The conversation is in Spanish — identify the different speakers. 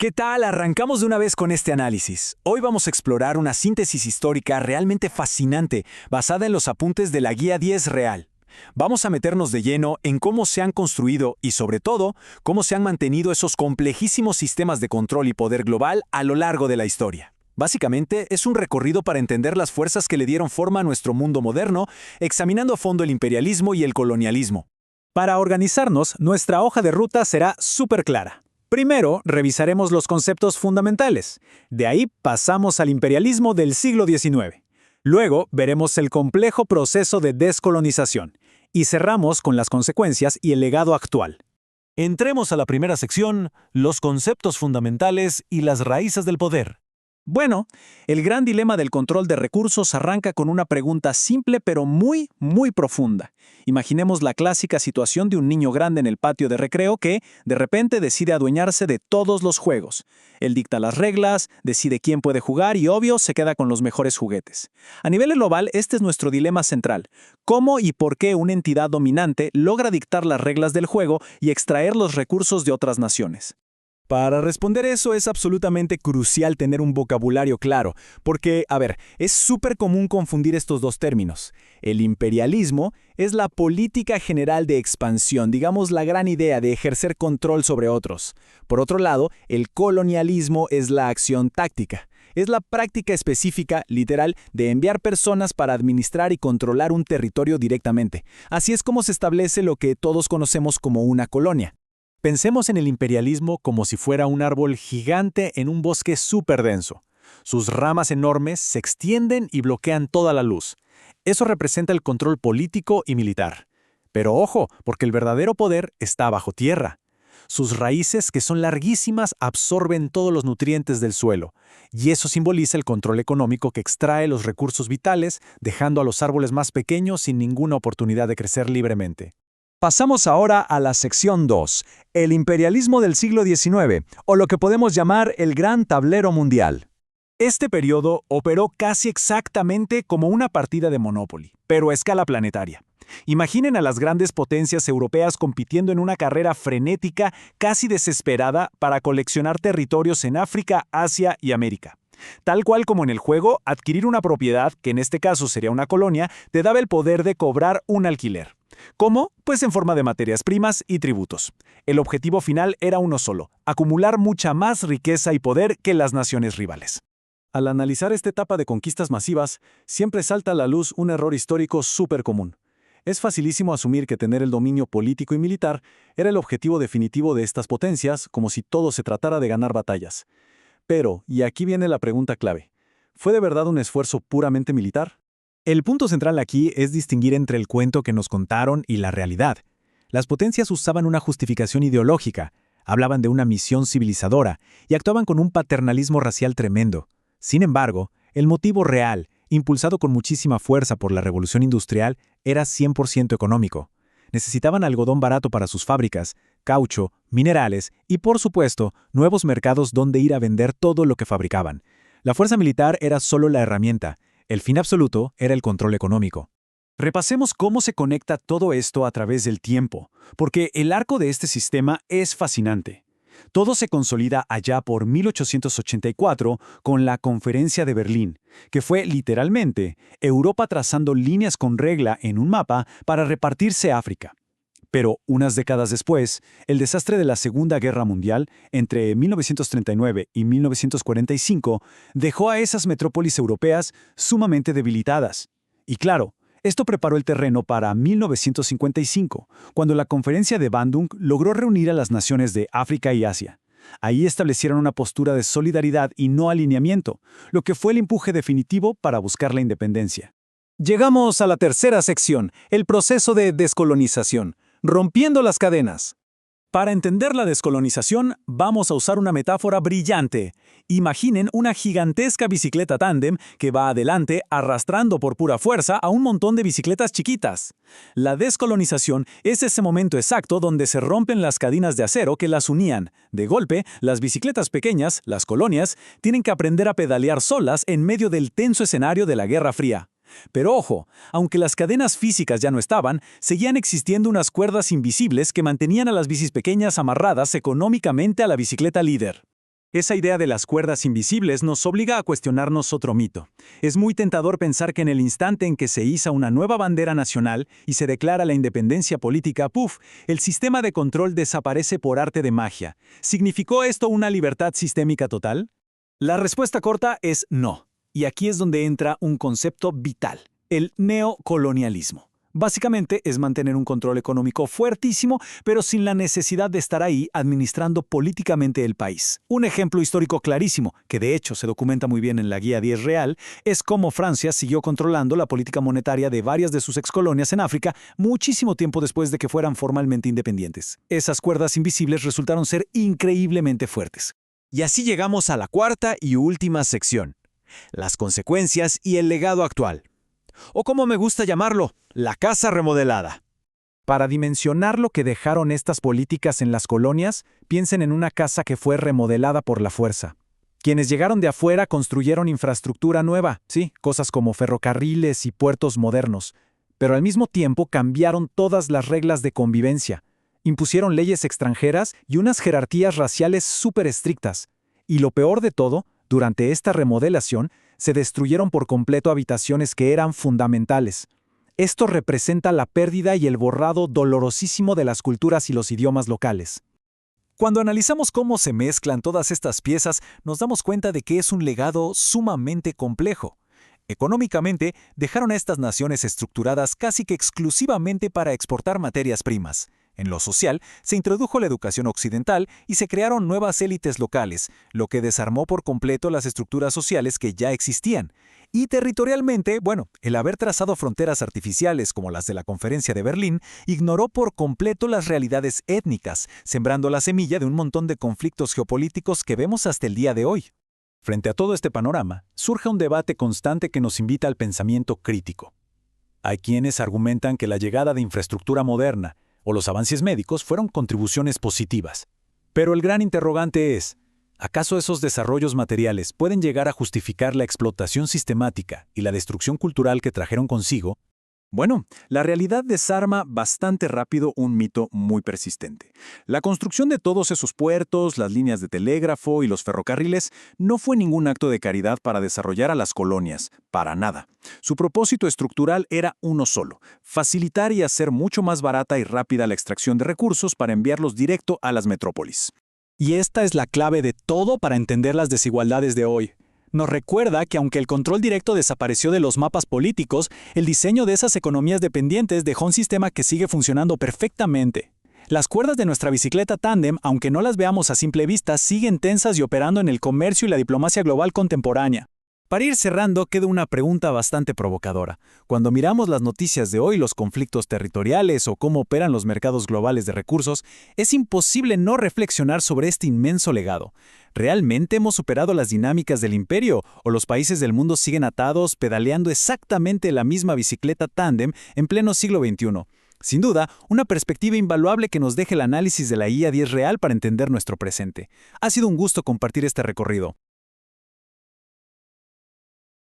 Speaker 1: ¿Qué tal? Arrancamos de una vez con este análisis. Hoy vamos a explorar una síntesis histórica realmente fascinante, basada en los apuntes de la Guía 10 Real. Vamos a meternos de lleno en cómo se han construido y, sobre todo, cómo se han mantenido esos complejísimos sistemas de control y poder global a lo largo de la historia. Básicamente, es un recorrido para entender las fuerzas que le dieron forma a nuestro mundo moderno, examinando a fondo el imperialismo y el colonialismo. Para organizarnos, nuestra hoja de ruta será súper clara. Primero, revisaremos los conceptos fundamentales. De ahí pasamos al imperialismo del siglo XIX. Luego, veremos el complejo proceso de descolonización. Y cerramos con las consecuencias y el legado actual.
Speaker 2: Entremos a la primera sección, los conceptos fundamentales y las raíces del poder.
Speaker 1: Bueno, el gran dilema del control de recursos arranca con una pregunta simple pero muy profunda. Imaginemos la clásica situación de un niño grande en el patio de recreo que, de repente, decide adueñarse de todos los juegos. Él dicta las reglas, decide quién puede jugar y, obvio, se queda con los mejores juguetes. A nivel global, este es nuestro dilema central. ¿Cómo y por qué una entidad dominante logra dictar las reglas del juego y extraer los recursos de otras naciones?
Speaker 2: Para responder eso es absolutamente crucial tener un vocabulario claro, porque, es súper común confundir estos dos términos. El imperialismo es la política general de expansión, digamos la gran idea de ejercer control sobre otros. Por otro lado, el colonialismo es la acción táctica. Es la práctica específica, literal, de enviar personas para administrar y controlar un territorio directamente. Así es como se establece lo que todos conocemos como una colonia. Pensemos en el imperialismo como si fuera un árbol gigante en un bosque súper denso. Sus ramas enormes se extienden y bloquean toda la luz. Eso representa el control político y militar. Pero ojo, porque el verdadero poder está bajo tierra. Sus raíces, que son larguísimas, absorben todos los nutrientes del suelo. Y eso simboliza el control económico que extrae los recursos vitales, dejando a los árboles más pequeños sin ninguna oportunidad de crecer libremente.
Speaker 1: Pasamos ahora a la sección 2, el imperialismo del siglo XIX, o lo que podemos llamar el Gran Tablero Mundial. Este periodo operó casi exactamente como una partida de Monopoly, pero a escala planetaria. Imaginen a las grandes potencias europeas compitiendo en una carrera frenética, casi desesperada, para coleccionar territorios en África, Asia y América. Tal cual como en el juego, adquirir una propiedad, que en este caso sería una colonia, te daba el poder de cobrar un alquiler. ¿Cómo? Pues en forma de materias primas y tributos. El objetivo final era uno solo: acumular mucha más riqueza y poder que las naciones rivales. Al analizar esta etapa de conquistas masivas, siempre salta a la luz un error histórico súper común. Es facilísimo asumir que tener el dominio político y militar era el objetivo definitivo de estas potencias, como si todo se tratara de ganar batallas. Pero, y aquí viene la pregunta clave, ¿fue de verdad un esfuerzo puramente militar? El punto central aquí es distinguir entre el cuento que nos contaron y la realidad. Las potencias usaban una justificación ideológica, hablaban de una misión civilizadora y actuaban con un paternalismo racial tremendo. Sin embargo, el motivo real, impulsado con muchísima fuerza por la revolución industrial, era 100% económico. Necesitaban algodón barato para sus fábricas, caucho, minerales y, por supuesto, nuevos mercados donde ir a vender todo lo que fabricaban. La fuerza militar era solo la herramienta. El fin absoluto era el control económico. Repasemos cómo se conecta todo esto a través del tiempo, porque el arco de este sistema es fascinante. Todo se consolida allá por 1884 con la Conferencia de Berlín, que fue literalmente Europa trazando líneas con regla en un mapa para repartirse África. Pero unas décadas después, el desastre de la Segunda Guerra Mundial, entre 1939 y 1945, dejó a esas metrópolis europeas sumamente debilitadas. Y claro, esto preparó el terreno para 1955, cuando la Conferencia de Bandung logró reunir a las naciones de África y Asia. Ahí establecieron una postura de solidaridad y no alineamiento, lo que fue el empuje definitivo para buscar la independencia. Llegamos a la tercera sección, el proceso de descolonización. Rompiendo las cadenas. Para entender la descolonización, vamos a usar una metáfora brillante. Imaginen una gigantesca bicicleta tándem que va adelante arrastrando por pura fuerza a un montón de bicicletas chiquitas. La descolonización es ese momento exacto donde se rompen las cadenas de acero que las unían. De golpe, las bicicletas pequeñas, las colonias, tienen que aprender a pedalear solas en medio del tenso escenario de la Guerra Fría. Pero ojo, aunque las cadenas físicas ya no estaban, seguían existiendo unas cuerdas invisibles que mantenían a las bicis pequeñas amarradas económicamente a la bicicleta líder. Esa idea de las cuerdas invisibles nos obliga a cuestionarnos otro mito. Es muy tentador pensar que en el instante en que se iza una nueva bandera nacional y se declara la independencia política, ¡puf!, el sistema de control desaparece por arte de magia. ¿Significó esto una libertad sistémica total? La respuesta corta es no. Y aquí es donde entra un concepto vital: el neocolonialismo. Básicamente es mantener un control económico fuertísimo, pero sin la necesidad de estar ahí administrando políticamente el país. Un ejemplo histórico clarísimo, que de hecho se documenta muy bien en la Guía 10 Real, es cómo Francia siguió controlando la política monetaria de varias de sus excolonias en África muchísimo tiempo después de que fueran formalmente independientes. Esas cuerdas invisibles resultaron ser increíblemente fuertes. Y así llegamos a la cuarta y última sección: las consecuencias y el legado actual. O como me gusta llamarlo, la casa remodelada. Para dimensionar lo que dejaron estas políticas en las colonias, piensen en una casa que fue remodelada por la fuerza. Quienes llegaron de afuera construyeron infraestructura nueva, sí, cosas como ferrocarriles y puertos modernos, pero al mismo tiempo cambiaron todas las reglas de convivencia. Impusieron leyes extranjeras y unas jerarquías raciales súper estrictas. Y lo peor de todo, durante esta remodelación, se destruyeron por completo habitaciones que eran fundamentales. Esto representa la pérdida y el borrado dolorosísimo de las culturas y los idiomas locales. Cuando analizamos cómo se mezclan todas estas piezas, nos damos cuenta de que es un legado sumamente complejo. Económicamente, dejaron a estas naciones estructuradas casi que exclusivamente para exportar materias primas. En lo social, se introdujo la educación occidental y se crearon nuevas élites locales, lo que desarmó por completo las estructuras sociales que ya existían. Y territorialmente, el haber trazado fronteras artificiales como las de la Conferencia de Berlín, ignoró por completo las realidades étnicas, sembrando la semilla de un montón de conflictos geopolíticos que vemos hasta el día de hoy. Frente a todo este panorama, surge un debate constante que nos invita al pensamiento crítico. Hay quienes argumentan que la llegada de infraestructura moderna o los avances médicos fueron contribuciones positivas. Pero el gran interrogante es: ¿acaso esos desarrollos materiales pueden llegar a justificar la explotación sistemática y la destrucción cultural que trajeron consigo? Bueno, la realidad desarma bastante rápido un mito muy persistente. La construcción de todos esos puertos, las líneas de telégrafo y los ferrocarriles no fue ningún acto de caridad para desarrollar a las colonias, para nada. Su propósito estructural era uno solo: facilitar y hacer mucho más barata y rápida la extracción de recursos para enviarlos directo a las metrópolis. Y esta es la clave de todo para entender las desigualdades de hoy. Nos recuerda que aunque el control directo desapareció de los mapas políticos, el diseño de esas economías dependientes dejó un sistema que sigue funcionando perfectamente. Las cuerdas de nuestra bicicleta tándem, aunque no las veamos a simple vista, siguen tensas y operando en el comercio y la diplomacia global contemporánea. Para ir cerrando, queda una pregunta bastante provocadora. Cuando miramos las noticias de hoy, los conflictos territoriales o cómo operan los mercados globales de recursos, es imposible no reflexionar sobre este inmenso legado. ¿Realmente hemos superado las dinámicas del imperio o los países del mundo siguen atados, pedaleando exactamente la misma bicicleta tándem en pleno siglo XXI? Sin duda, una perspectiva invaluable que nos deje el análisis de la Guía 10 Real para entender nuestro presente. Ha sido un gusto compartir este recorrido.